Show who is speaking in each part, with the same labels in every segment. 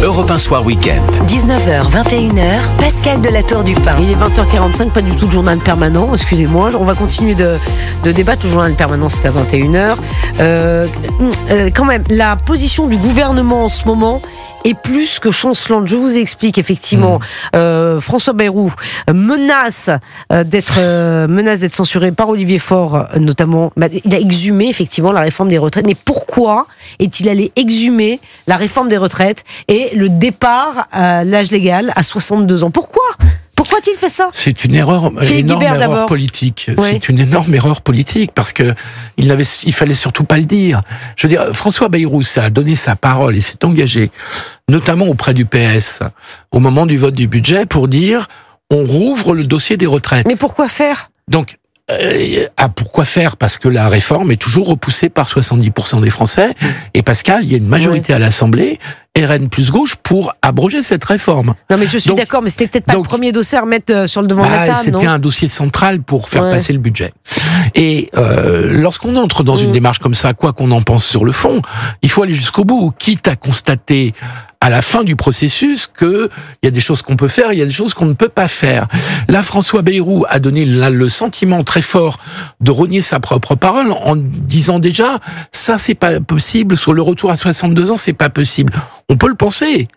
Speaker 1: Europe 1 Soir Week-end.
Speaker 2: 19h, 21h, Pascal de la Tour du Pin.
Speaker 3: Il est 20h45, pas du tout le journal permanent, excusez-moi. On va continuer de débattre. Le journal permanent, c'est à 21h. Quand même, la position du gouvernement en ce moment est plus que chancelante. Je vous explique effectivement. François Bayrou menace d'être censuré par Olivier Faure, notamment. Il a exhumé effectivement la réforme des retraites. Mais pourquoi est-il allé exhumer la réforme des retraites et le départ à l'âge légal à 62 ans? Pourquoi a-t-il fait ça?
Speaker 4: C'est une énorme erreur politique. Oui. C'est une énorme erreur politique parce que il fallait surtout pas le dire. Je veux dire, François Bayrou a donné sa parole et s'est engagé, notamment auprès du PS, au moment du vote du budget, pour dire on rouvre le dossier des retraites.
Speaker 3: Mais pourquoi faire?
Speaker 4: Donc, pourquoi faire? Parce que la réforme est toujours repoussée par 70% des Français. Et Pascal, il y a une majorité à l'Assemblée, RN plus gauche, pour abroger cette réforme.
Speaker 3: Non mais je suis d'accord, mais c'était peut-être pas le premier dossier à remettre sur le devant de la table, non?
Speaker 4: C'était un dossier central pour faire passer le budget. Et lorsqu'on entre dans une démarche comme ça, quoi qu'on en pense sur le fond, il faut aller jusqu'au bout, quitte à constater à la fin du processus que il y a des choses qu'on peut faire, il y a des choses qu'on ne peut pas faire. Là, François Bayrou a donné le sentiment très fort de renier sa propre parole en disant déjà ça c'est pas possible, sur le retour à 62 ans c'est pas possible. On peut le penser.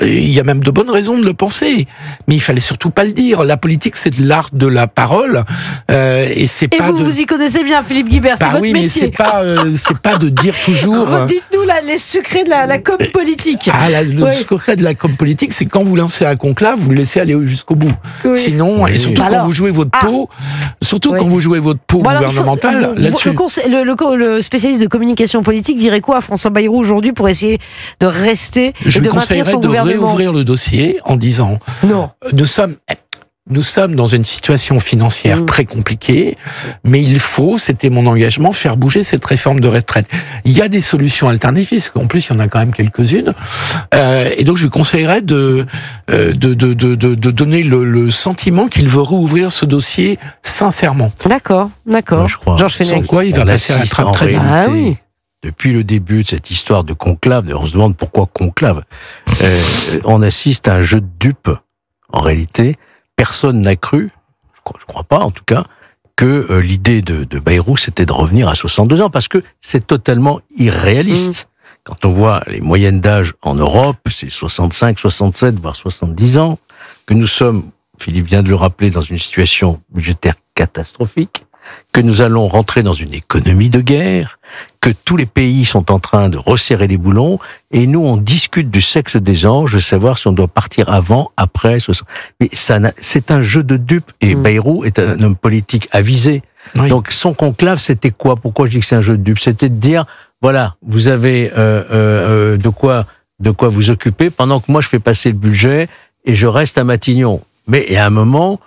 Speaker 4: Il y a même de bonnes raisons de le penser, mais il fallait surtout pas le dire. La politique, c'est de l'art de la parole, et c'est pas.
Speaker 3: Et vous y connaissez bien, Philippe Guibert, c'est votre métier.
Speaker 4: Mais c'est pas de dire toujours.
Speaker 3: Dites-nous les secrets de la com politique.
Speaker 4: Le secret de la com politique, c'est quand vous lancez un conclave, vous le laissez aller jusqu'au bout. Oui. Sinon, et surtout quand vous jouez votre peau, quand vous jouez votre peau gouvernementale, là-dessus.
Speaker 3: Le spécialiste de communication politique dirait quoi à François Bayrou aujourd'hui pour essayer de rester et de maintenir son gouvernement?
Speaker 4: Réouvrir le dossier en disant
Speaker 3: non.
Speaker 4: Nous sommes dans une situation financière très compliquée, mais il faut, c'était mon engagement, faire bouger cette réforme de retraite. Il y a des solutions alternatives, parce qu'en plus il y en a quand même quelques-unes, et donc je lui conseillerais de donner le sentiment qu'il veut rouvrir ce dossier sincèrement.
Speaker 3: D'accord.
Speaker 5: Je crois.
Speaker 3: Georges Fenech.
Speaker 4: Sans quoi il va passer à la trappe très
Speaker 5: vite. Depuis le début de cette histoire de conclave, on se demande pourquoi conclave, on assiste à un jeu de dupes. En réalité, personne n'a cru, je crois pas en tout cas, que l'idée de Bayrou c'était de revenir à 62 ans, parce que c'est totalement irréaliste. Quand on voit les moyennes d'âge en Europe, c'est 65, 67, voire 70 ans, que nous sommes, Philippe vient de le rappeler, dans une situation budgétaire catastrophique, que nous allons rentrer dans une économie de guerre, que tous les pays sont en train de resserrer les boulons, et nous, on discute du sexe des anges, de savoir si on doit partir avant, après, 60. Mais c'est un jeu de dupes, et Bayrou est un homme politique avisé. Oui. Donc, son conclave, c'était quoi? Pourquoi je dis que c'est un jeu de dupes? C'était de dire, voilà, vous avez de quoi vous occuper, pendant que moi, je fais passer le budget, et je reste à Matignon. Mais, il y a un moment,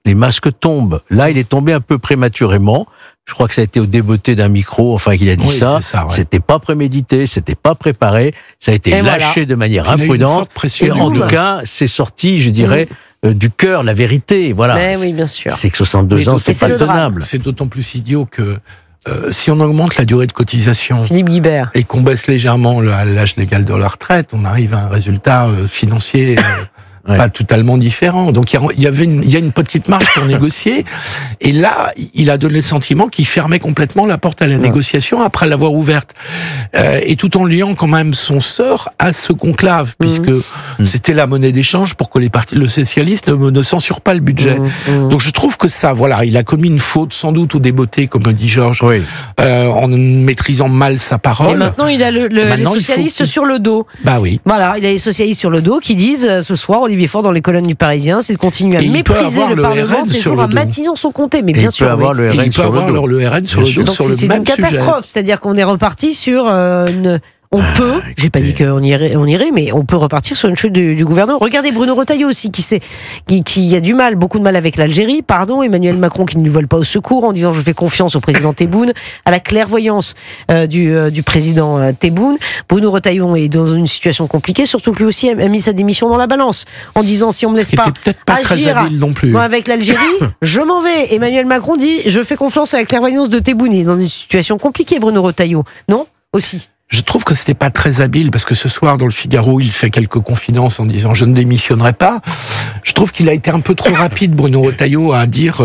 Speaker 5: les masques tombent. Là, il est tombé un peu prématurément. Je crois que ça a été au débeauté d'un micro, qu'il a dit ça. C'était pas prémédité, c'était pas préparé. Ça a été lâché de manière imprudente. Et en tout cas, c'est sorti, je dirais, du cœur, la vérité. Voilà.
Speaker 3: Mais oui, bien sûr.
Speaker 5: C'est que 62 ans, c'est pas tenable.
Speaker 4: C'est d'autant plus idiot que si on augmente la durée de cotisation
Speaker 3: Philippe Guibert
Speaker 4: et qu'on baisse légèrement l'âge légal de la retraite, on arrive à un résultat financier pas totalement différent. Donc il y a une petite marge pour négocier, et là il a donné le sentiment qu'il fermait complètement la porte à la négociation après l'avoir ouverte, et tout en liant quand même son sort à ce conclave, puisque c'était la monnaie d'échange pour que le socialiste ne censure pas le budget. Donc je trouve que ça, il a commis une faute sans doute au débeauté, comme le dit Georges, en maîtrisant mal sa parole.
Speaker 3: Et maintenant il a les socialistes sur le dos.
Speaker 4: Bah oui.
Speaker 3: Voilà, il a les socialistes sur le dos qui disent ce soir, Olivier Faure dans les colonnes du Parisien, s'il continue à mépriser le Parlement, ses jours à Matignon sont comptés. Mais bien sûr,
Speaker 5: il peut avoir le RN sur le dos.
Speaker 4: Le RN sur le dos, sur le même sujet.
Speaker 3: C'est une catastrophe, c'est-à-dire qu'on est reparti sur une... On peut, j'ai pas dit qu'on irait, mais on peut repartir sur une chute du gouvernement. Regardez Bruno Retailleau aussi, qui a du mal, beaucoup de mal avec l'Algérie. Emmanuel Macron qui ne lui vole pas au secours en disant je fais confiance au président Tebboune, à la clairvoyance du président Tebboune. Bruno Retailleau est dans une situation compliquée, surtout que lui aussi a mis sa démission dans la balance en disant si on me laisse pas agir
Speaker 4: non plus.
Speaker 3: Avec l'Algérie, je m'en vais. Emmanuel Macron dit je fais confiance à la clairvoyance de Tebboune. Il est dans une situation compliquée, Bruno Retailleau, non? Aussi.
Speaker 4: Je trouve que c'était pas très habile parce que ce soir dans le Figaro, il fait quelques confidences en disant je ne démissionnerai pas. Je trouve qu'il a été un peu trop rapide, Bruno Retailleau, à dire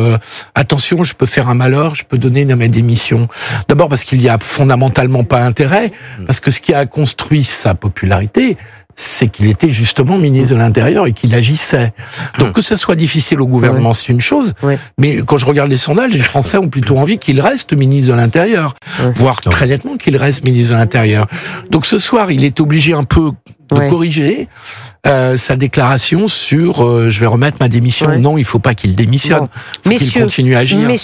Speaker 4: attention, je peux faire un malheur, je peux donner ma démission. D'abord parce qu'il y a fondamentalement pas intérêt, parce que ce qui a construit sa popularité, c'est qu'il était justement ministre de l'Intérieur et qu'il agissait. Donc que ça soit difficile au gouvernement, c'est une chose, mais quand je regarde les sondages, les Français ont plutôt envie qu'il reste ministre de l'Intérieur, voire très nettement qu'il reste ministre de l'Intérieur. Donc ce soir, il est obligé un peu de corriger sa déclaration sur je vais remettre ma démission. Non, il faut pas qu'il démissionne. Il faut qu'il continue à agir.